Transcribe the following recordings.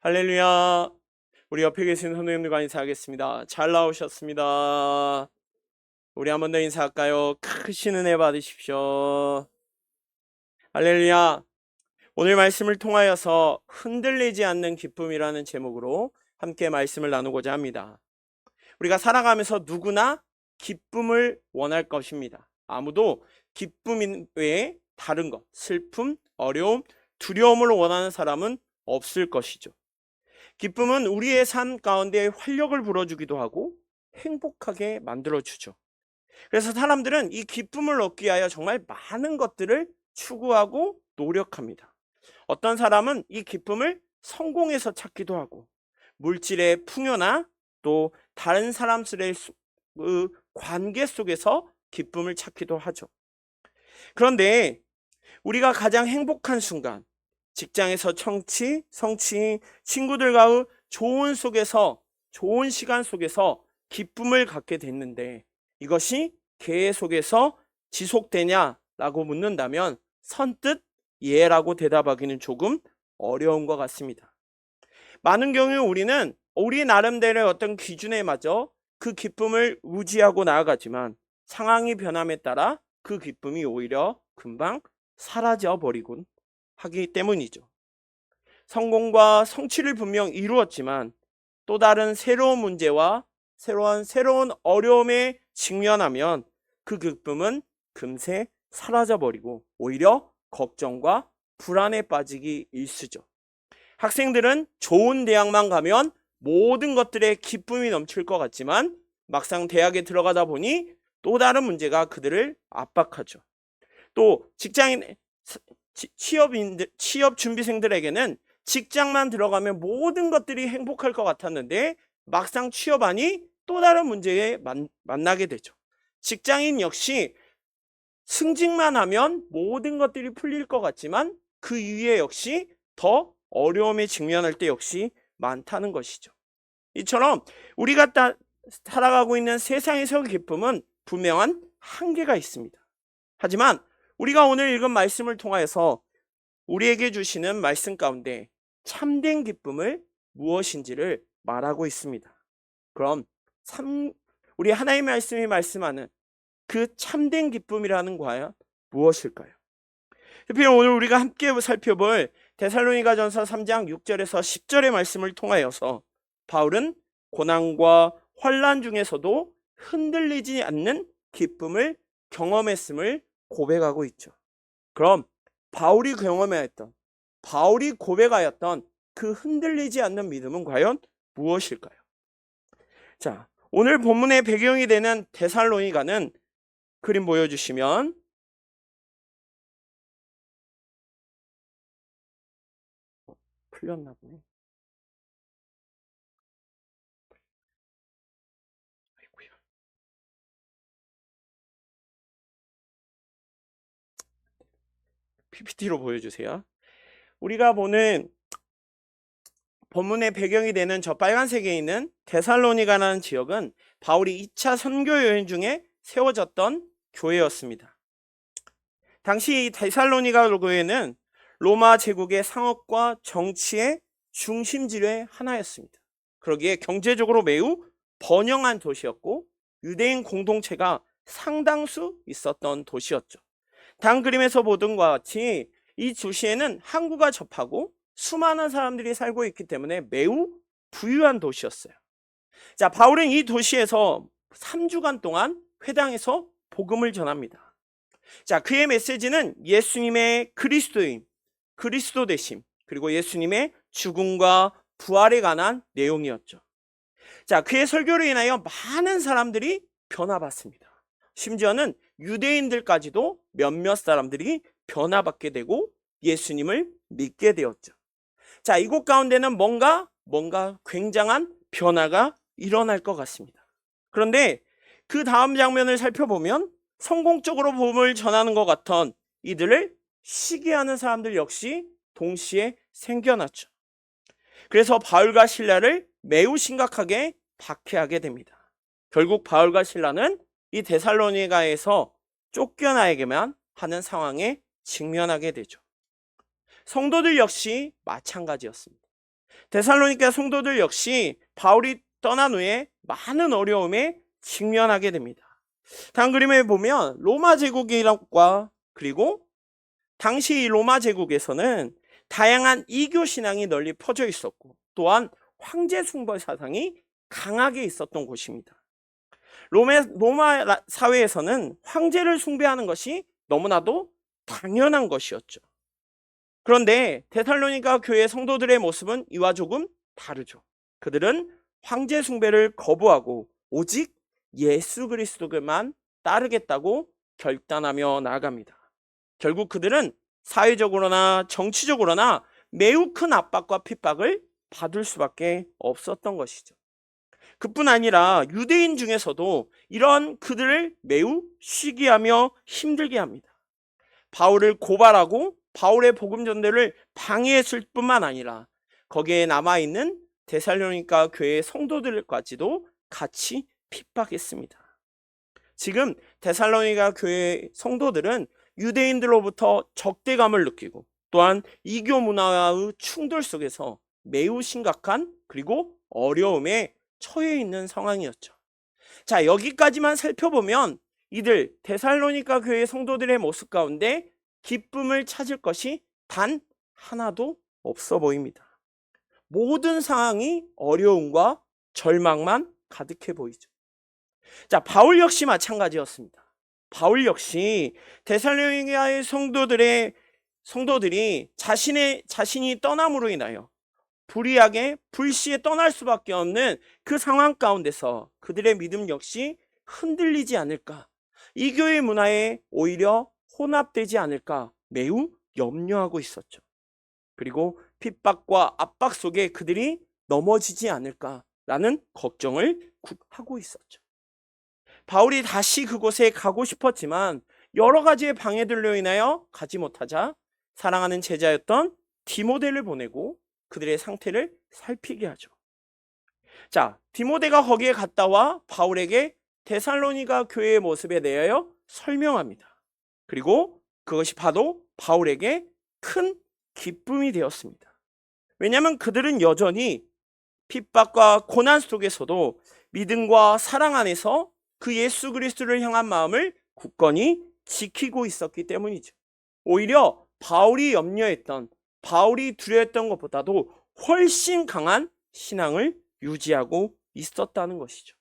할렐루야. 우리 옆에 계신 선생님들과 인사하겠습니다. 잘 나오셨습니다. 우리 한 번 더 인사할까요? 크신 은혜 받으십시오. 할렐루야. 오늘 말씀을 통하여서 흔들리지 않는 기쁨이라는 제목으로 함께 말씀을 나누고자 합니다. 우리가 살아가면서 누구나 기쁨을 원할 것입니다. 아무도 기쁨 외에 다른 것, 슬픔, 어려움, 두려움을 원하는 사람은 없을 것이죠. 기쁨은 우리의 삶 가운데 활력을 불어주기도 하고 행복하게 만들어주죠. 그래서 사람들은 이 기쁨을 얻기 위하여 정말 많은 것들을 추구하고 노력합니다. 어떤 사람은 이 기쁨을 성공에서 찾기도 하고 물질의 풍요나 또 다른 사람들의 관계 속에서 기쁨을 찾기도 하죠. 그런데 우리가 가장 행복한 순간, 직장에서 성취, 친구들과의 좋은 시간 속에서 기쁨을 갖게 됐는데 이것이 계속해서 지속되냐라고 묻는다면 선뜻 예라고 대답하기는 조금 어려운 것 같습니다. 많은 경우 우리는 우리 나름대로의 어떤 기준에 맞아 그 기쁨을 유지하고 나아가지만 상황이 변함에 따라 그 기쁨이 오히려 금방 사라져 버리곤 하기 때문이죠. 성공과 성취를 분명 이루었지만 또 다른 새로운 문제와 새로운 어려움에 직면하면 그 기쁨은 금세 사라져 버리고 오히려 걱정과 불안에 빠지기 일쑤죠. 학생들은 좋은 대학만 가면 모든 것들에 기쁨이 넘칠 것 같지만 막상 대학에 들어가다 보니 또 다른 문제가 그들을 압박하죠. 또 취업 준비생들에게는 직장만 들어가면 모든 것들이 행복할 것 같았는데 막상 취업하니 또 다른 문제에 만나게 되죠. 직장인 역시 승진만 하면 모든 것들이 풀릴 것 같지만 그 이후에 역시 더 어려움에 직면할 때 역시 많다는 것이죠. 이처럼 우리가 살아가고 있는 세상에서의 기쁨은 분명한 한계가 있습니다. 하지만 우리가 오늘 읽은 말씀을 통하여서 우리에게 주시는 말씀 가운데 참된 기쁨을 무엇인지를 말하고 있습니다. 그럼 우리 하나님의 말씀이 말씀하는 그 참된 기쁨이라는 과연 무엇일까요? 대표님, 오늘 우리가 함께 살펴볼 데살로니가전서 3장 6절에서 10절의 말씀을 통하여서 바울은 고난과 환난 중에서도 흔들리지 않는 기쁨을 경험했음을 고백하고 있죠. 그럼 바울이 고백하였던 그 흔들리지 않는 믿음은 과연 무엇일까요? 자, 오늘 본문의 배경이 되는 데살로니가는 그림 보여주시면 풀렸나 보네. 아이고야. PPT로 보여주세요. 우리가 보는 본문의 배경이 되는 저 빨간색에 있는 데살로니가라는 지역은 바울이 2차 선교 여행 중에 세워졌던 교회였습니다. 당시 이 데살로니가 교회는 로마 제국의 상업과 정치의 중심지의 하나였습니다. 그러기에 경제적으로 매우 번영한 도시였고 유대인 공동체가 상당수 있었던 도시였죠. 다음 그림에서 보던 것과 같이 이 도시에는 항구가 접하고 수많은 사람들이 살고 있기 때문에 매우 부유한 도시였어요. 자, 바울은 이 도시에서 3주간 동안 회당에서 복음을 전합니다. 자, 그의 메시지는 예수님의 그리스도 되심, 그리고 예수님의 죽음과 부활에 관한 내용이었죠. 자, 그의 설교로 인하여 많은 사람들이 변화받습니다. 심지어는 유대인들까지도 몇몇 사람들이 변화받게 되고 예수님을 믿게 되었죠. 자, 이곳 가운데는 뭔가 굉장한 변화가 일어날 것 같습니다. 그런데 그 다음 장면을 살펴보면 성공적으로 복음을 전하는 것 같던 이들을 시기하는 사람들 역시 동시에 생겨났죠. 그래서 바울과 실라를 매우 심각하게 박해하게 됩니다. 결국 바울과 실라는 이 데살로니가에서 쫓겨나야만 하는 상황에 직면하게 되죠. 성도들 역시 마찬가지였습니다. 데살로니가 성도들 역시 바울이 떠난 후에 많은 어려움에 직면하게 됩니다. 다음 그림에 보면 로마 제국과 그리고 당시 이 로마 제국에서는 다양한 이교 신앙이 널리 퍼져 있었고 또한 황제 숭배 사상이 강하게 있었던 곳입니다. 로마 사회에서는 황제를 숭배하는 것이 너무나도 당연한 것이었죠. 그런데 데살로니가 교회 성도들의 모습은 이와 조금 다르죠. 그들은 황제 숭배를 거부하고 오직 예수 그리스도만 따르겠다고 결단하며 나아갑니다. 결국 그들은 사회적으로나 정치적으로나 매우 큰 압박과 핍박을 받을 수밖에 없었던 것이죠. 그뿐 아니라 유대인 중에서도 이런 그들을 매우 시기하며 힘들게 합니다. 바울을 고발하고 바울의 복음 전도를 방해했을 뿐만 아니라 거기에 남아있는 데살로니가 교회 성도들까지도 같이 핍박했습니다. 지금 데살로니가 교회 성도들은 유대인들로부터 적대감을 느끼고 또한 이교 문화의 충돌 속에서 매우 심각한 그리고 어려움에 처해 있는 상황이었죠. 자, 여기까지만 살펴보면 이들 데살로니가 교회 성도들의 모습 가운데 기쁨을 찾을 것이 단 하나도 없어 보입니다. 모든 상황이 어려움과 절망만 가득해 보이죠. 자, 바울 역시 마찬가지였습니다. 바울 역시 데살로니가의 성도들이 자신이 떠남으로 인하여 불시에 떠날 수밖에 없는 그 상황 가운데서 그들의 믿음 역시 흔들리지 않을까, 이 교회 문화에 오히려 혼합되지 않을까 매우 염려하고 있었죠. 그리고 핍박과 압박 속에 그들이 넘어지지 않을까라는 걱정을 하고 있었죠. 바울이 다시 그곳에 가고 싶었지만 여러 가지의 방해들로 인하여 가지 못하자 사랑하는 제자였던 디모데를 보내고 그들의 상태를 살피게 하죠. 자, 디모데가 거기에 갔다 와 바울에게 데살로니가 교회의 모습에 대하여 설명합니다. 그리고 그것이 바로 바울에게 큰 기쁨이 되었습니다. 왜냐하면 그들은 여전히 핍박과 고난 속에서도 믿음과 사랑 안에서 그 예수 그리스도를 향한 마음을 굳건히 지키고 있었기 때문이죠. 오히려 바울이 염려했던, 바울이 두려웠던 것보다도 훨씬 강한 신앙을 유지하고 있었다는 것이죠.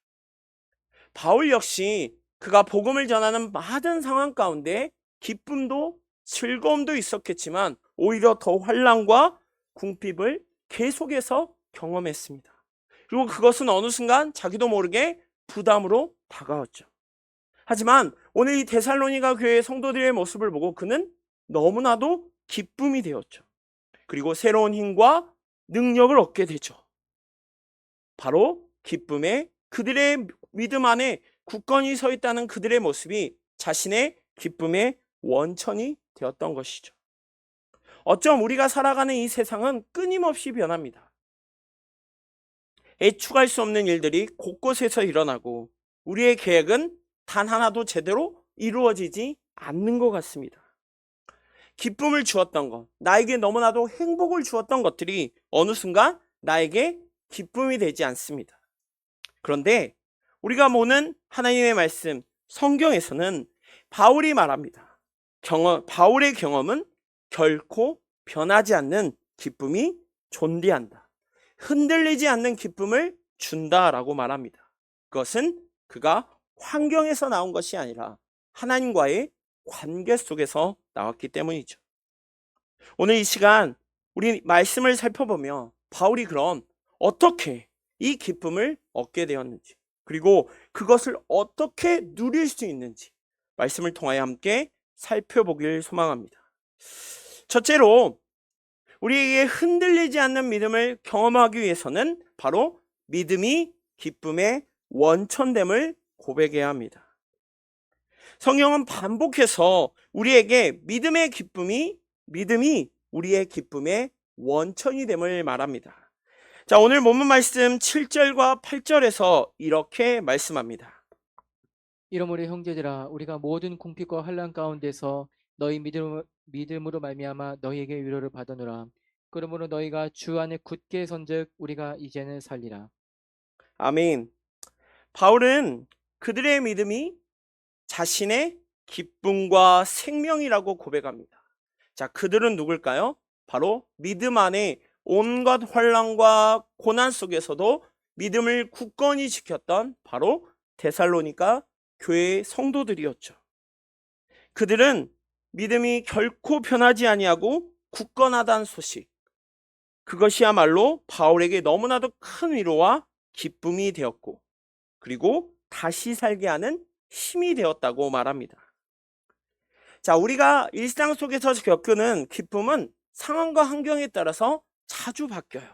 바울 역시 그가 복음을 전하는 많은 상황 가운데 기쁨도 즐거움도 있었겠지만 오히려 더 환난과 궁핍을 계속해서 경험했습니다. 그리고 그것은 어느 순간 자기도 모르게 부담으로 다가왔죠. 하지만 오늘 이 데살로니가 교회의 성도들의 모습을 보고 그는 너무나도 기쁨이 되었죠. 그리고 새로운 힘과 능력을 얻게 되죠. 바로 기쁨에 그들의 믿음 안에 굳건히 서 있다는 그들의 모습이 자신의 기쁨의 원천이 되었던 것이죠. 어쩜 우리가 살아가는 이 세상은 끊임없이 변합니다. 예측할 수 없는 일들이 곳곳에서 일어나고 우리의 계획은 단 하나도 제대로 이루어지지 않는 것 같습니다. 기쁨을 주었던 것, 나에게 너무나도 행복을 주었던 것들이 어느 순간 나에게 기쁨이 되지 않습니다. 그런데 우리가 보는 하나님의 말씀, 성경에서는 바울이 말합니다. 바울의 경험은 결코 변하지 않는 기쁨이 존재한다. 흔들리지 않는 기쁨을 준다라고 말합니다. 그것은 그가 환경에서 나온 것이 아니라 하나님과의 관계 속에서 나왔기 때문이죠. 오늘 이 시간 우리 말씀을 살펴보며 바울이 그럼 어떻게 이 기쁨을 얻게 되었는지 그리고 그것을 어떻게 누릴 수 있는지 말씀을 통하여 함께 살펴보길 소망합니다. 첫째로 우리에게 흔들리지 않는 믿음을 경험하기 위해서는 바로 믿음이 기쁨의 원천됨을 고백해야 합니다. 성경은 반복해서 우리에게 믿음이 우리의 기쁨의 원천이 됨을 말합니다. 자, 오늘 본문 말씀 7절과 8절에서 이렇게 말씀합니다. 이러므로 형제들아, 우리가 모든 궁핍과 환난 가운데서 너희 믿음으로 말미암아 너희에게 위로를 받으노라. 그러므로 너희가 주 안에 굳게 선즉 우리가 이제는 살리라. 아멘. 바울은 그들의 믿음이 자신의 기쁨과 생명이라고 고백합니다. 자, 그들은 누굴까요? 바로 믿음 안에 온갖 환난과 고난 속에서도 믿음을 굳건히 지켰던 바로 데살로니가 교회의 성도들이었죠. 그들은 믿음이 결코 변하지 아니하고 굳건하다는 소식, 그것이야말로 바울에게 너무나도 큰 위로와 기쁨이 되었고, 그리고 다시 살게 하는 힘이 되었다고 말합니다. 자, 우리가 일상 속에서 겪는 기쁨은 상황과 환경에 따라서 자주 바뀌어요.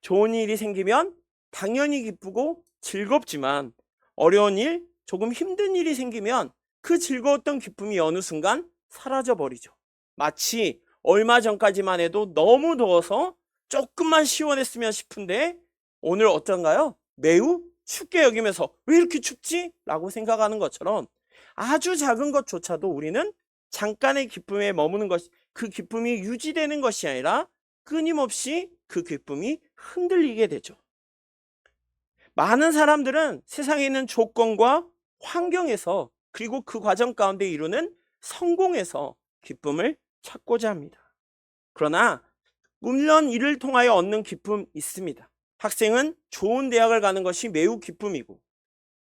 좋은 일이 생기면 당연히 기쁘고 즐겁지만, 어려운 일, 조금 힘든 일이 생기면 그 즐거웠던 기쁨이 어느 순간 사라져 버리죠. 마치 얼마 전까지만 해도 너무 더워서 조금만 시원했으면 싶은데 오늘 어떤가요? 매우 춥게 여기면서 왜 이렇게 춥지? 라고 생각하는 것처럼 아주 작은 것조차도 우리는 잠깐의 기쁨에 머무는 것, 그 기쁨이 유지되는 것이 아니라 끊임없이 그 기쁨이 흔들리게 되죠. 많은 사람들은 세상에 있는 조건과 환경에서, 그리고 그 과정 가운데 이루는 성공에서 기쁨을 찾고자 합니다. 그러나 물론 이를 통하여 얻는 기쁨 있습니다. 학생은 좋은 대학을 가는 것이 매우 기쁨이고,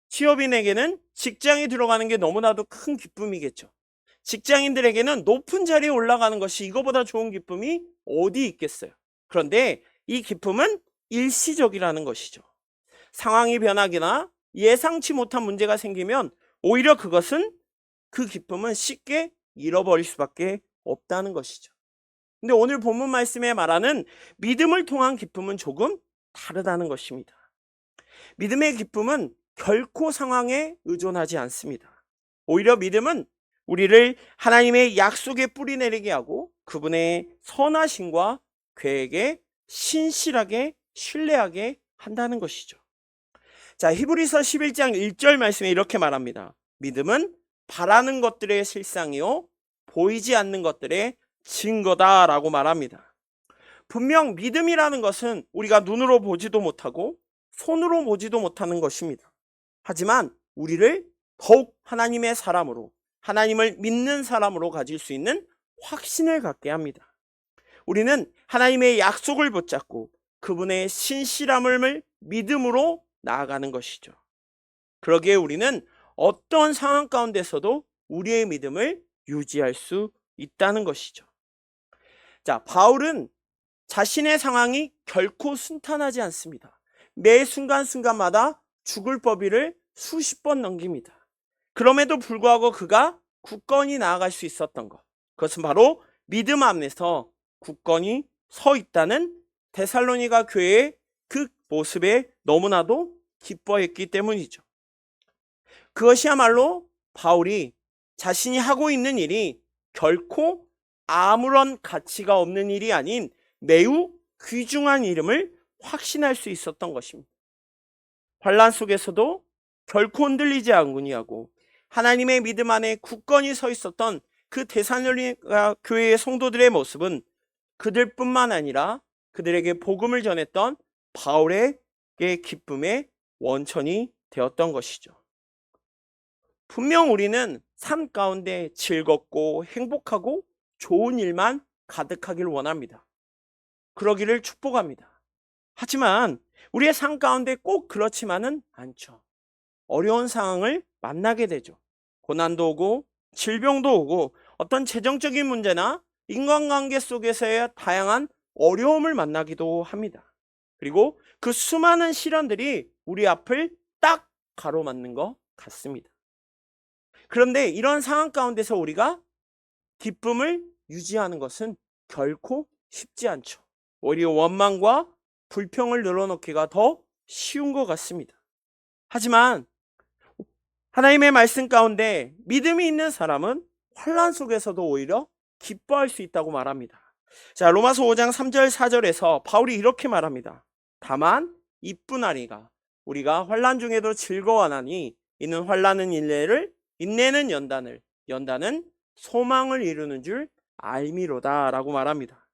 취업인에게는 직장에 들어가는 게 너무나도 큰 기쁨이겠죠. 직장인들에게는 높은 자리에 올라가는 것이 이거보다 좋은 기쁨이 어디 있겠어요. 그런데 이 기쁨은 일시적이라는 것이죠. 상황이 변하거나 예상치 못한 문제가 생기면 오히려 그 기쁨은 쉽게 잃어버릴 수밖에 없다는 것이죠. 근데 오늘 본문 말씀에 말하는 믿음을 통한 기쁨은 조금 다르다는 것입니다. 믿음의 기쁨은 결코 상황에 의존하지 않습니다. 오히려 믿음은 우리를 하나님의 약속에 뿌리내리게 하고 그분의 선하심과 계획에 신실하게 신뢰하게 한다는 것이죠. 자, 히브리서 11장 1절 말씀에 이렇게 말합니다. 믿음은 바라는 것들의 실상이요 보이지 않는 것들의 증거다라고 말합니다. 분명 믿음이라는 것은 우리가 눈으로 보지도 못하고 손으로 보지도 못하는 것입니다. 하지만 우리를 더욱 하나님의 사람으로, 하나님을 믿는 사람으로 가질 수 있는 확신을 갖게 합니다. 우리는 하나님의 약속을 붙잡고 그분의 신실함을 믿음으로 나아가는 것이죠. 그러기에 우리는 어떤 상황 가운데서도 우리의 믿음을 유지할 수 있다는 것이죠. 자, 바울은 자신의 상황이 결코 순탄하지 않습니다. 매 순간순간마다 죽을 법위를 수십 번 넘깁니다. 그럼에도 불구하고 그가 굳건히 나아갈 수 있었던 것, 그것은 바로 믿음 안에서 굳건히 서 있다는 데살로니가 교회의 그 모습에 너무나도 기뻐했기 때문이죠. 그것이야말로 바울이 자신이 하고 있는 일이 결코 아무런 가치가 없는 일이 아닌 매우 귀중한 일임을 확신할 수 있었던 것입니다. 환난 속에서도 결코 흔들리지 않으니하고 하나님의 믿음 안에 굳건히 서 있었던 그 데살로니가 교회의 성도들의 모습은 그들뿐만 아니라 그들에게 복음을 전했던 바울의 기쁨의 원천이 되었던 것이죠. 분명 우리는 삶 가운데 즐겁고 행복하고 좋은 일만 가득하길 원합니다. 그러기를 축복합니다. 하지만 우리의 삶 가운데 꼭 그렇지만은 않죠. 어려운 상황을 만나게 되죠. 고난도 오고 질병도 오고 어떤 재정적인 문제나 인간관계 속에서의 다양한 어려움을 만나기도 합니다. 그리고 그 수많은 시련들이 우리 앞을 딱 가로막는 것 같습니다. 그런데 이런 상황 가운데서 우리가 기쁨을 유지하는 것은 결코 쉽지 않죠. 오히려 원망과 불평을 늘어놓기가 더 쉬운 것 같습니다. 하지만 하나님의 말씀 가운데 믿음이 있는 사람은 환난 속에서도 오히려 기뻐할 수 있다고 말합니다. 자, 로마서 5장 3절 4절에서 바울이 이렇게 말합니다. 다만 이뿐하리가 우리가 환난 중에도 즐거워하나니 이는 환난은 인내는 연단은 소망을 이루는 줄 알미로다 라고 말합니다.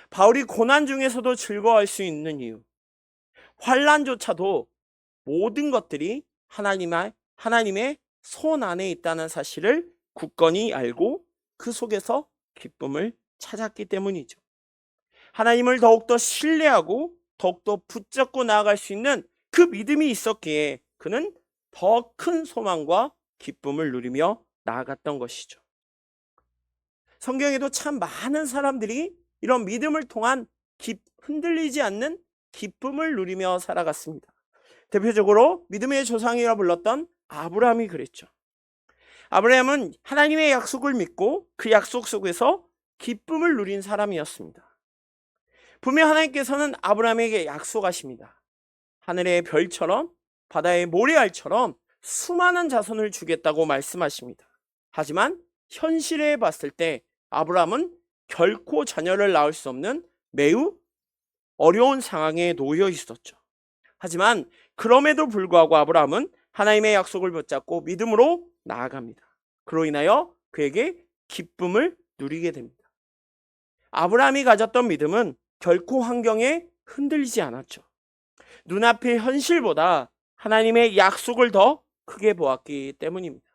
바울이 고난 중에서도 즐거워할 수 있는 이유, 환난조차도 모든 것들이 하나님의 손 안에 있다는 사실을 굳건히 알고 그 속에서 기쁨을 찾았기 때문이죠. 하나님을 더욱더 신뢰하고 더욱더 붙잡고 나아갈 수 있는 그 믿음이 있었기에 그는 더 큰 소망과 기쁨을 누리며 나아갔던 것이죠. 성경에도 참 많은 사람들이 이런 믿음을 통한 흔들리지 않는 기쁨을 누리며 살아갔습니다. 대표적으로 믿음의 조상이라 불렀던 아브라함이 그랬죠. 아브라함은 하나님의 약속을 믿고 그 약속 속에서 기쁨을 누린 사람이었습니다. 분명 하나님께서는 아브라함에게 약속하십니다. 하늘의 별처럼 바다의 모래알처럼 수많은 자손을 주겠다고 말씀하십니다. 하지만 현실에 봤을 때 아브라함은 결코 자녀를 낳을 수 없는 매우 어려운 상황에 놓여 있었죠. 하지만 그럼에도 불구하고 아브라함은 하나님의 약속을 붙잡고 믿음으로 나아갑니다. 그로 인하여 그에게 기쁨을 누리게 됩니다. 아브라함이 가졌던 믿음은 결코 환경에 흔들리지 않았죠. 눈앞의 현실보다 하나님의 약속을 더 크게 보았기 때문입니다.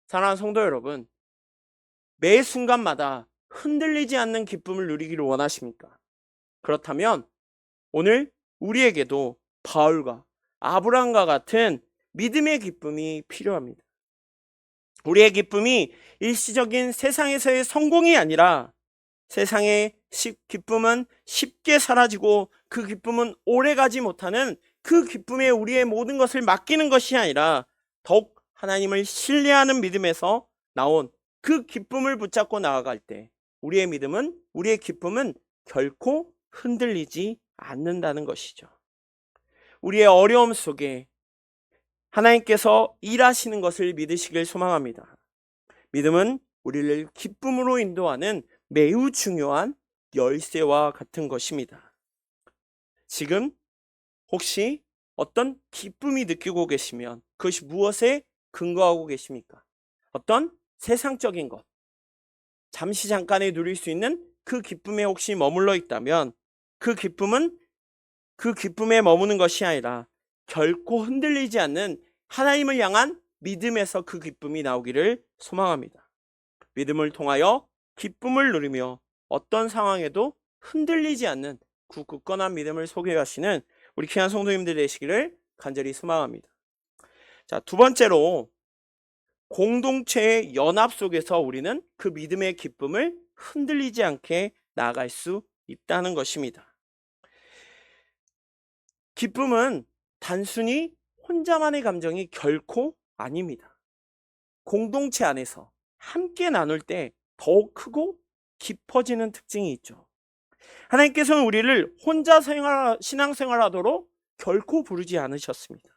사랑하는 성도 여러분, 매 순간마다 흔들리지 않는 기쁨을 누리기를 원하십니까? 그렇다면 오늘 우리에게도 바울과 아브라함과 같은 믿음의 기쁨이 필요합니다. 우리의 기쁨이 일시적인 세상에서의 성공이 아니라 세상의 기쁨은 쉽게 사라지고 그 기쁨은 오래가지 못하는 그 기쁨에 우리의 모든 것을 맡기는 것이 아니라 더욱 하나님을 신뢰하는 믿음에서 나온 그 기쁨을 붙잡고 나아갈 때 우리의 기쁨은 결코 흔들리지 않는다는 것이죠. 우리의 어려움 속에 하나님께서 일하시는 것을 믿으시길 소망합니다. 믿음은 우리를 기쁨으로 인도하는 매우 중요한 열쇠와 같은 것입니다. 지금 혹시 어떤 기쁨이 느끼고 계시면 그것이 무엇에 근거하고 계십니까? 어떤 세상적인 것, 잠시 잠깐에 누릴 수 있는 그 기쁨에 혹시 머물러 있다면 그 기쁨에 머무는 것이 아니라 결코 흔들리지 않는 하나님을 향한 믿음에서 그 기쁨이 나오기를 소망합니다. 믿음을 통하여 기쁨을 누리며 어떤 상황에도 흔들리지 않는 굳건한 믿음을 소개하시는 우리 귀한 성도님들 되시기를 간절히 소망합니다. 자, 두 번째로 공동체의 연합 속에서 우리는 그 믿음의 기쁨을 흔들리지 않게 나아갈 수 있다는 것입니다. 기쁨은 단순히 혼자만의 감정이 결코 아닙니다. 공동체 안에서 함께 나눌 때 더욱 크고 깊어지는 특징이 있죠. 하나님께서는 우리를 혼자 신앙생활하도록 결코 부르지 않으셨습니다.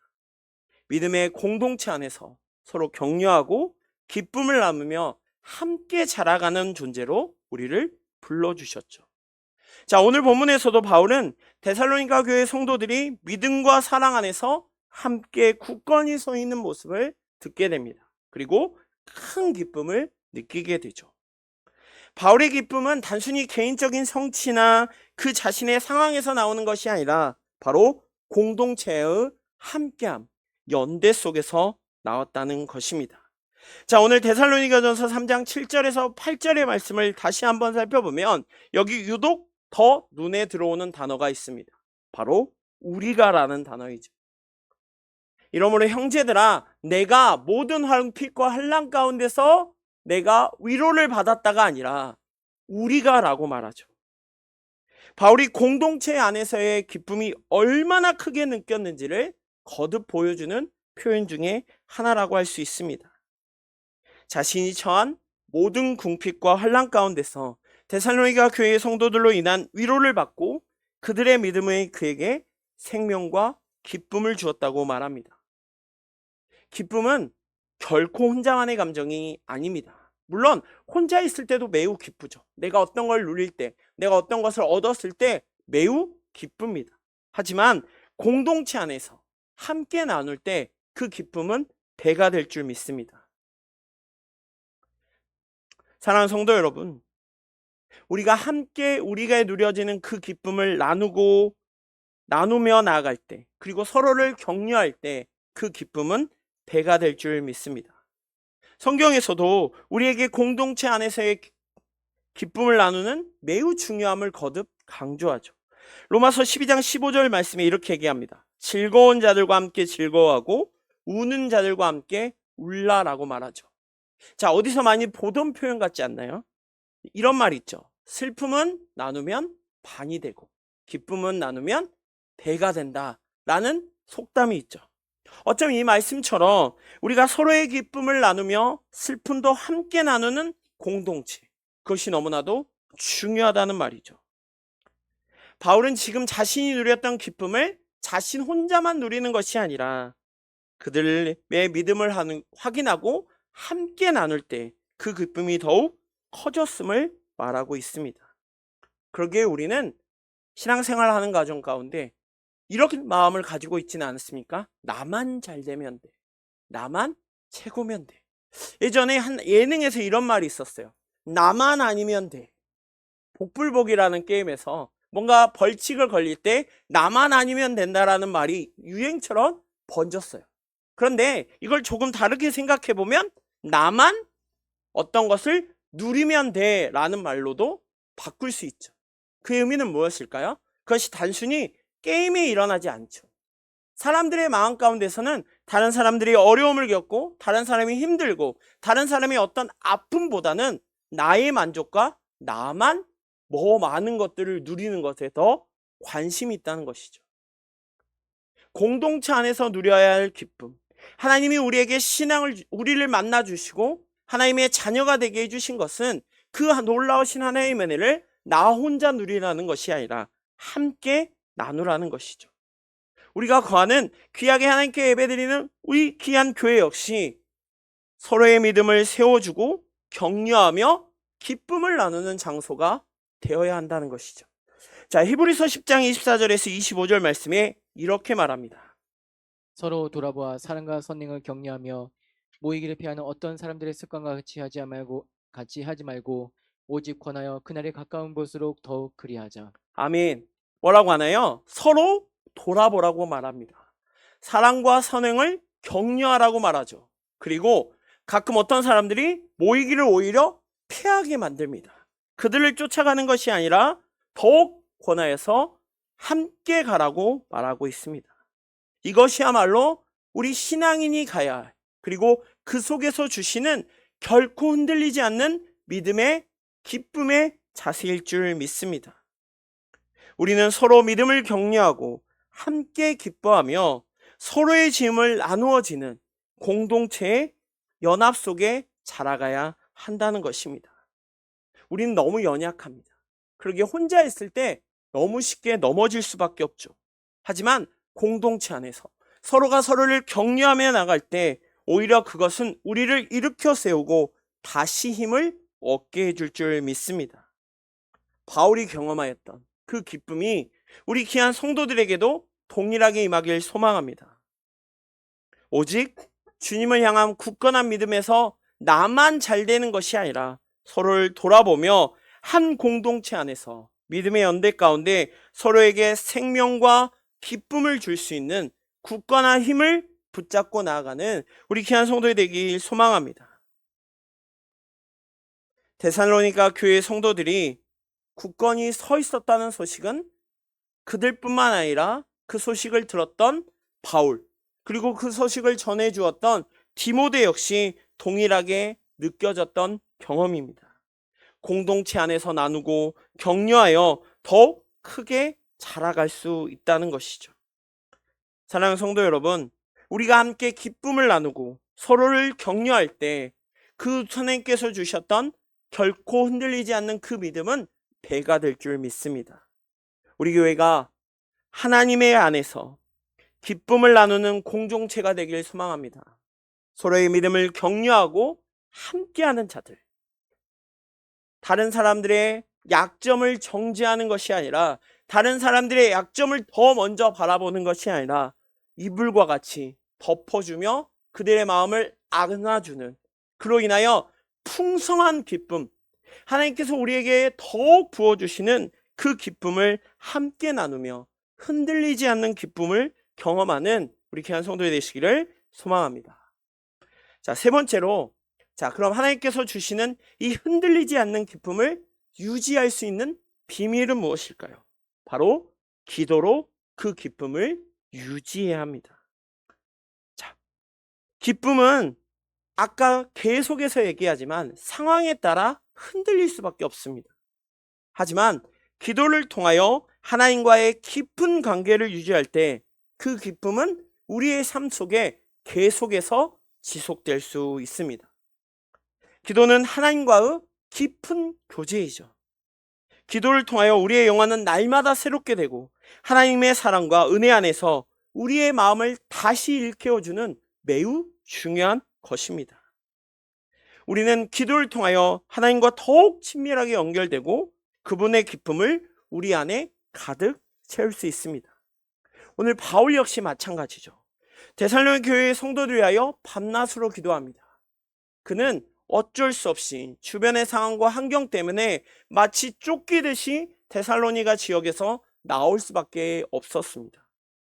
믿음의 공동체 안에서 서로 격려하고 기쁨을 나누며 함께 자라가는 존재로 우리를 불러주셨죠. 자, 오늘 본문에서도 바울은 데살로니가 교회 성도들이 믿음과 사랑 안에서 함께 굳건히 서 있는 모습을 듣게 됩니다. 그리고 큰 기쁨을 느끼게 되죠. 바울의 기쁨은 단순히 개인적인 성취나 그 자신의 상황에서 나오는 것이 아니라 바로 공동체의 함께함, 연대 속에서 나왔다는 것입니다. 자, 오늘 데살로니가전서 3장 7절에서 8절의 말씀을 다시 한번 살펴보면 여기 유독 더 눈에 들어오는 단어가 있습니다. 바로 우리가라는 단어이죠. 이러므로 형제들아, 내가 모든 황핍과 환난 가운데서 내가 위로를 받았다가 아니라 우리가라고 말하죠. 바울이 공동체 안에서의 기쁨이 얼마나 크게 느꼈는지를 거듭 보여주는 표현 중에 하나라고 할 수 있습니다. 자신이 처한 모든 궁핍과 환난 가운데서 데살로니가 교회의 성도들로 인한 위로를 받고 그들의 믿음이 그에게 생명과 기쁨을 주었다고 말합니다. 기쁨은 결코 혼자만의 감정이 아닙니다. 물론 혼자 있을 때도 매우 기쁘죠. 내가 어떤 걸 누릴 때, 내가 어떤 것을 얻었을 때 매우 기쁩니다. 하지만 공동체 안에서 함께 나눌 때 그 기쁨은 배가 될 줄 믿습니다. 사랑하는 성도 여러분, 우리가 함께 우리가 누려지는 그 기쁨을 나누며 나아갈 때, 그리고 서로를 격려할 때 그 기쁨은 배가 될 줄 믿습니다. 성경에서도 우리에게 공동체 안에서의 기쁨을 나누는 매우 중요함을 거듭 강조하죠. 로마서 12장 15절 말씀에 이렇게 얘기합니다. 즐거운 자들과 함께 즐거워하고 우는 자들과 함께 울라라고 말하죠. 자, 어디서 많이 보던 표현 같지 않나요? 이런 말 있죠. 슬픔은 나누면 반이 되고 기쁨은 나누면 배가 된다 라는 속담이 있죠. 어쩌면 이 말씀처럼 우리가 서로의 기쁨을 나누며 슬픔도 함께 나누는 공동체, 그것이 너무나도 중요하다는 말이죠. 바울은 지금 자신이 누렸던 기쁨을 자신 혼자만 누리는 것이 아니라 그들의 믿음을 확인하고 함께 나눌 때 그 기쁨이 더욱 커졌음을 말하고 있습니다. 그러기에 우리는 신앙생활을 하는 과정 가운데 이렇게 마음을 가지고 있지는 않습니까? 나만 잘 되면 돼. 나만 최고면 돼. 예전에 한 예능에서 이런 말이 있었어요. 나만 아니면 돼. 복불복이라는 게임에서 뭔가 벌칙을 걸릴 때 나만 아니면 된다라는 말이 유행처럼 번졌어요. 그런데 이걸 조금 다르게 생각해 보면 나만 어떤 것을 누리면 돼 라는 말로도 바꿀 수 있죠. 그 의미는 무엇일까요? 그것이 단순히 게임이 일어나지 않죠. 사람들의 마음 가운데서는 다른 사람들이 어려움을 겪고 다른 사람이 힘들고 다른 사람의 어떤 아픔보다는 나의 만족과 나만 많은 것들을 누리는 것에 더 관심이 있다는 것이죠. 공동체 안에서 누려야 할 기쁨, 하나님이 우리에게 우리를 만나 주시고 하나님의 자녀가 되게 해주신 것은 그 놀라우신 하나님의 은혜를 나 혼자 누리라는 것이 아니라 함께 나누라는 것이죠. 우리가 거하는 귀하게 하나님께 예배드리는 우리 귀한 교회 역시 서로의 믿음을 세워주고 격려하며 기쁨을 나누는 장소가 되어야 한다는 것이죠. 자, 히브리서 10장 24절에서 25절 말씀에 이렇게 말합니다. 서로 돌아보아 사랑과 선행을 격려하며 모이기를 피하는 어떤 사람들의 습관과 같이 하지 말고 오직 권하여 그날에 가까운 볼수록 더욱 그리하자. 아멘. 뭐라고 하나요? 서로 돌아보라고 말합니다. 사랑과 선행을 격려하라고 말하죠. 그리고 가끔 어떤 사람들이 모이기를 오히려 피하게 만듭니다. 그들을 쫓아가는 것이 아니라 더욱 권하여서 함께 가라고 말하고 있습니다. 이것이야말로 우리 신앙인이 가야 할, 그리고 그 속에서 주시는 결코 흔들리지 않는 믿음의 기쁨의 자세일 줄 믿습니다. 우리는 서로 믿음을 격려하고 함께 기뻐하며 서로의 짐을 나누어지는 공동체의 연합 속에 자라가야 한다는 것입니다. 우리는 너무 연약합니다. 그러기에 혼자 있을 때 너무 쉽게 넘어질 수밖에 없죠. 하지만 공동체 안에서 서로가 서로를 격려하며 나갈 때 오히려 그것은 우리를 일으켜 세우고 다시 힘을 얻게 해줄 줄 믿습니다. 바울이 경험하였던 그 기쁨이 우리 귀한 성도들에게도 동일하게 임하길 소망합니다. 오직 주님을 향한 굳건한 믿음에서 나만 잘 되는 것이 아니라 서로를 돌아보며 한 공동체 안에서 믿음의 연대 가운데 서로에게 생명과 기쁨을 줄 수 있는 굳건한 힘을 붙잡고 나아가는 우리 귀한 성도들이 되길 소망합니다. 데살로니가 교회 성도들이 굳건히 서 있었다는 소식은 그들뿐만 아니라 그 소식을 들었던 바울, 그리고 그 소식을 전해주었던 디모데 역시 동일하게 느껴졌던 경험입니다. 공동체 안에서 나누고 격려하여 더 크게 자라갈 수 있다는 것이죠. 사랑하는 성도 여러분, 우리가 함께 기쁨을 나누고 서로를 격려할 때 그 하나님께서 주셨던 결코 흔들리지 않는 그 믿음은 배가 될 줄 믿습니다. 우리 교회가 하나님의 안에서 기쁨을 나누는 공동체가 되길 소망합니다. 서로의 믿음을 격려하고 함께하는 자들, 다른 사람들의 약점을 정죄하는 것이 아니라 다른 사람들의 약점을 더 먼저 바라보는 것이 아니라 이불과 같이 덮어주며 그들의 마음을 안아주는, 그로 인하여 풍성한 기쁨, 하나님께서 우리에게 더욱 부어주시는 그 기쁨을 함께 나누며 흔들리지 않는 기쁨을 경험하는 우리 귀한 성도들 되시기를 소망합니다. 자, 세 번째로, 자, 그럼 하나님께서 주시는 이 흔들리지 않는 기쁨을 유지할 수 있는 비밀은 무엇일까요? 바로 기도로 그 기쁨을 유지해야 합니다. 자, 기쁨은 아까 계속해서 얘기하지만 상황에 따라 흔들릴 수밖에 없습니다. 하지만 기도를 통하여 하나님과의 깊은 관계를 유지할 때 그 기쁨은 우리의 삶 속에 계속해서 지속될 수 있습니다. 기도는 하나님과의 깊은 교제이죠. 기도를 통하여 우리의 영혼은 날마다 새롭게 되고 하나님의 사랑과 은혜 안에서 우리의 마음을 다시 일깨워주는 매우 중요한 것입니다. 우리는 기도를 통하여 하나님과 더욱 친밀하게 연결되고 그분의 기쁨을 우리 안에 가득 채울 수 있습니다. 오늘 바울 역시 마찬가지죠. 데살로니가 교회의 성도들 위하여 밤낮으로 기도합니다. 그는 어쩔 수 없이 주변의 상황과 환경 때문에 마치 쫓기듯이 데살로니가 지역에서 나올 수밖에 없었습니다.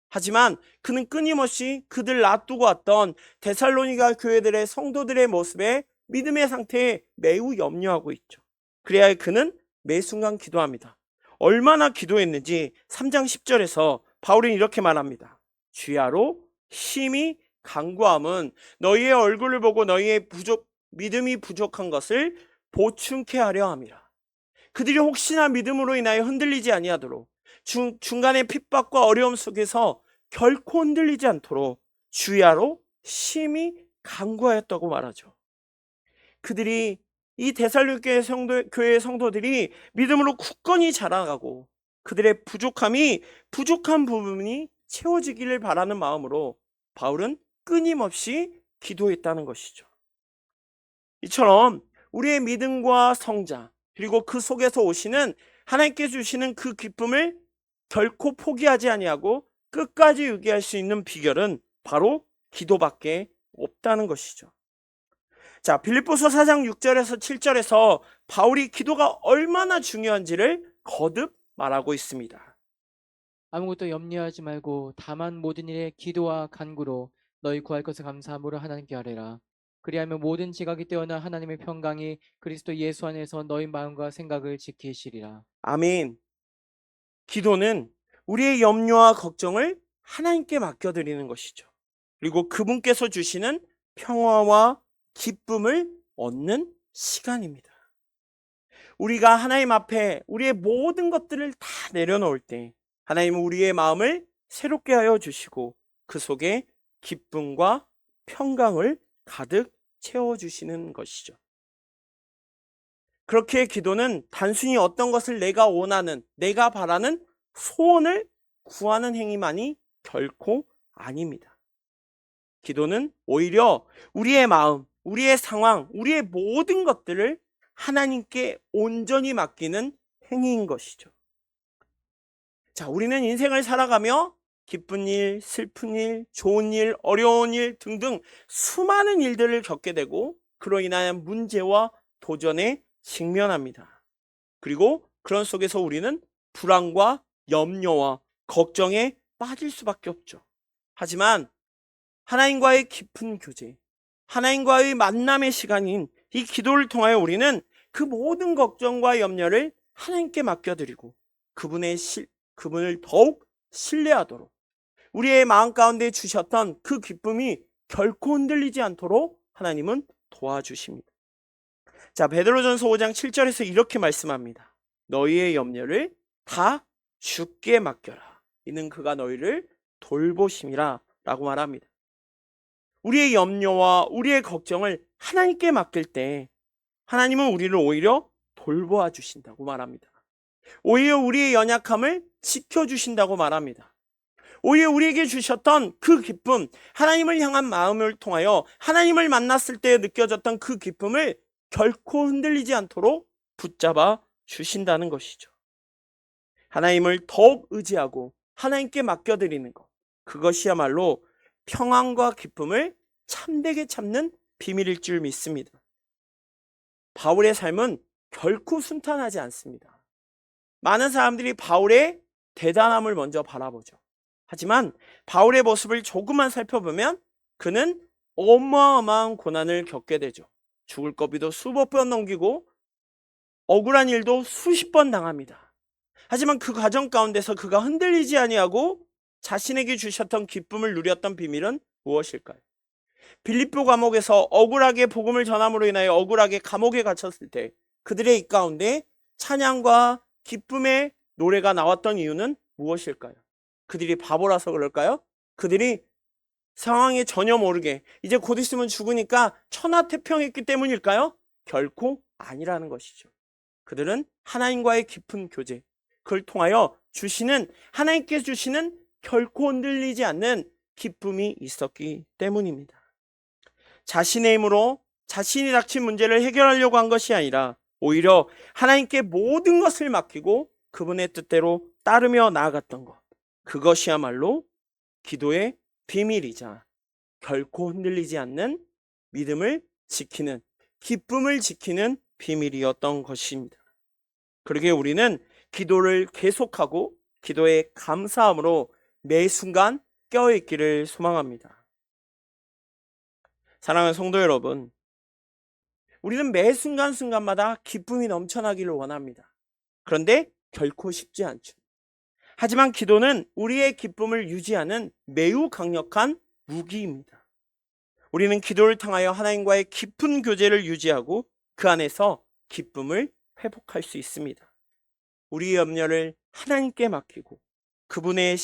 하지만 그는 끊임없이 그들 놔두고 왔던 데살로니가 교회들의 성도들의 모습에 믿음의 상태에 매우 염려하고 있죠. 그래야 그는 매 순간 기도합니다. 얼마나 기도했는지 3장 10절에서 바울은 이렇게 말합니다. 주야로 심히 간구함은 너희의 얼굴을 보고 너희의 믿음이 부족한 것을 보충케 하려 함이라. 그들이 혹시나 믿음으로 인하여 흔들리지 아니하도록 중간의 핍박과 어려움 속에서 결코 흔들리지 않도록 주야로 심히 간구하였다고 말하죠. 그들이 이 데살로니가 교회의 성도들이 믿음으로 굳건히 자라가고 그들의 부족한 부분이 채워지기를 바라는 마음으로 바울은 끊임없이 기도했다는 것이죠. 이처럼 우리의 믿음과 성장 그리고 그 속에서 오시는 하나님께 주시는 그 기쁨을 결코 포기하지 아니하고 끝까지 유지할 수 있는 비결은 바로 기도밖에 없다는 것이죠. 자, 빌립보서 4장 6절에서 7절에서 바울이 기도가 얼마나 중요한지를 거듭 말하고 있습니다. 아무것도 염려하지 말고 다만 모든 일에 기도와 간구로 너희 구할 것을 감사함으로 하나님께 아뢰라. 그리하면 모든 지각이 떼어나 하나님의 평강이 그리스도 예수 안에서 너희 마음과 생각을 지키시리라. 아멘. 기도는 우리의 염려와 걱정을 하나님께 맡겨드리는 것이죠. 그리고 그분께서 주시는 평화와 기쁨을 얻는 시간입니다. 우리가 하나님 앞에 우리의 모든 것들을 다 내려놓을 때 하나님은 우리의 마음을 새롭게 하여 주시고 그 속에 기쁨과 평강을 가득 채워주시는 것이죠. 그렇게 기도는 단순히 어떤 것을 내가 원하는, 내가 바라는 소원을 구하는 행위만이 결코 아닙니다. 기도는 오히려 우리의 마음, 우리의 상황, 우리의 모든 것들을 하나님께 온전히 맡기는 행위인 것이죠. 자, 우리는 인생을 살아가며 기쁜 일, 슬픈 일, 좋은 일, 어려운 일 등등 수많은 일들을 겪게 되고 그로 인한 문제와 도전에 직면합니다. 그리고 그런 속에서 우리는 불안과 염려와 걱정에 빠질 수밖에 없죠. 하지만 하나님과의 깊은 교제, 하나님과의 만남의 시간인 이 기도를 통하여 우리는 그 모든 걱정과 염려를 하나님께 맡겨드리고 그분을 더욱 신뢰하도록 우리의 마음 가운데 주셨던 그 기쁨이 결코 흔들리지 않도록 하나님은 도와주십니다. 자, 베드로전서 5장 7절에서 이렇게 말씀합니다. 너희의 염려를 다 주께 맡겨라. 이는 그가 너희를 돌보심이라 라고 말합니다. 우리의 염려와 우리의 걱정을 하나님께 맡길 때 하나님은 우리를 오히려 돌보아 주신다고 말합니다. 오히려 우리의 연약함을 지켜주신다고 말합니다. 오히려 우리에게 주셨던 그 기쁨, 하나님을 향한 마음을 통하여 하나님을 만났을 때 느껴졌던 그 기쁨을 결코 흔들리지 않도록 붙잡아 주신다는 것이죠. 하나님을 더욱 의지하고 하나님께 맡겨드리는 것, 그것이야말로 평안과 기쁨을 참되게 참는 비밀일 줄 믿습니다. 바울의 삶은 결코 순탄하지 않습니다. 많은 사람들이 바울의 대단함을 먼저 바라보죠. 하지만 바울의 모습을 조금만 살펴보면 그는 어마어마한 고난을 겪게 되죠. 죽을 고비도 수백 번 넘기고 억울한 일도 수십 번 당합니다. 하지만 그 과정 가운데서 그가 흔들리지 아니하고 자신에게 주셨던 기쁨을 누렸던 비밀은 무엇일까요? 빌립보 감옥에서 억울하게 복음을 전함으로 인하여 억울하게 감옥에 갇혔을 때 그들의 입 가운데 찬양과 기쁨의 노래가 나왔던 이유는 무엇일까요? 그들이 바보라서 그럴까요? 그들이 상황에 전혀 모르게 이제 곧 있으면 죽으니까 천하태평했기 때문일까요? 결코 아니라는 것이죠. 그들은 하나님과의 깊은 교제, 그걸 통하여 하나님께 주시는 결코 흔들리지 않는 기쁨이 있었기 때문입니다. 자신의 힘으로 자신이 닥친 문제를 해결하려고 한 것이 아니라 오히려 하나님께 모든 것을 맡기고 그분의 뜻대로 따르며 나아갔던 것, 그것이야말로 기도의 비밀이자 결코 흔들리지 않는 믿음을 지키는, 기쁨을 지키는 비밀이었던 것입니다. 그러기에 우리는 기도를 계속하고 기도에 감사함으로 매 순간 깨어있기를 소망합니다. 사랑하는 성도 여러분, 우리는 매 순간순간마다 기쁨이 넘쳐나기를 원합니다. 그런데 결코 쉽지 않죠. 하지만 기도는 우리의 기쁨을 유지하는 매우 강력한 무기입니다. 우리는 기도를 통하여 하나님과의 깊은 교제를 유지하고 그 안에서 기쁨을 회복할 수 있습니다. 우리의 염려를 하나님께 맡기고 그분의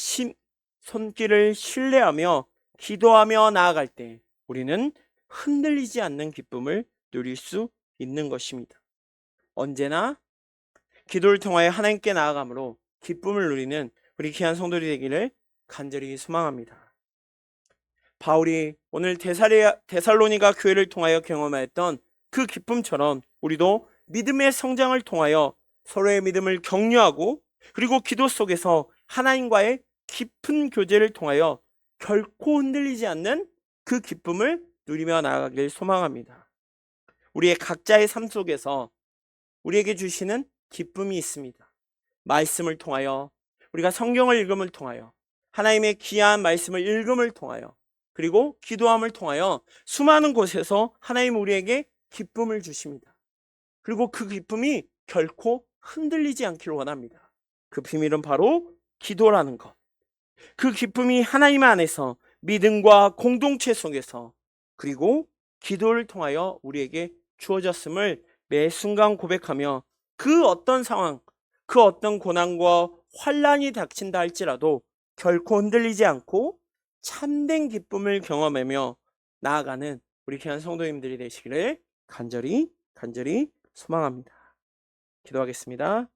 손길을 신뢰하며 기도하며 나아갈 때 우리는 흔들리지 않는 기쁨을 누릴 수 있는 것입니다. 언제나 기도를 통하여 하나님께 나아감으로 기쁨을 누리는 우리 귀한 성도들이 되기를 간절히 소망합니다. 바울이 오늘 데살로니가 교회를 통하여 경험하였던 그 기쁨처럼 우리도 믿음의 성장을 통하여 서로의 믿음을 격려하고 그리고 기도 속에서 하나님과의 깊은 교제를 통하여 결코 흔들리지 않는 그 기쁨을 누리며 나아가길 소망합니다. 우리의 각자의 삶 속에서 우리에게 주시는 기쁨이 있습니다. 말씀을 통하여, 우리가 성경을 읽음을 통하여, 하나님의 귀한 말씀을 읽음을 통하여, 그리고 기도함을 통하여 수많은 곳에서 하나님 우리에게 기쁨을 주십니다. 그리고 그 기쁨이 결코 흔들리지 않기를 원합니다. 그 비밀은 바로 기도라는 것. 그 기쁨이 하나님 안에서 믿음과 공동체 속에서 그리고 기도를 통하여 우리에게 주어졌음을 매 순간 고백하며 그 어떤 상황, 그 어떤 고난과 환난이 닥친다 할지라도 결코 흔들리지 않고 참된 기쁨을 경험하며 나아가는 우리 귀한 성도님들이 되시기를 간절히 소망합니다. 기도하겠습니다.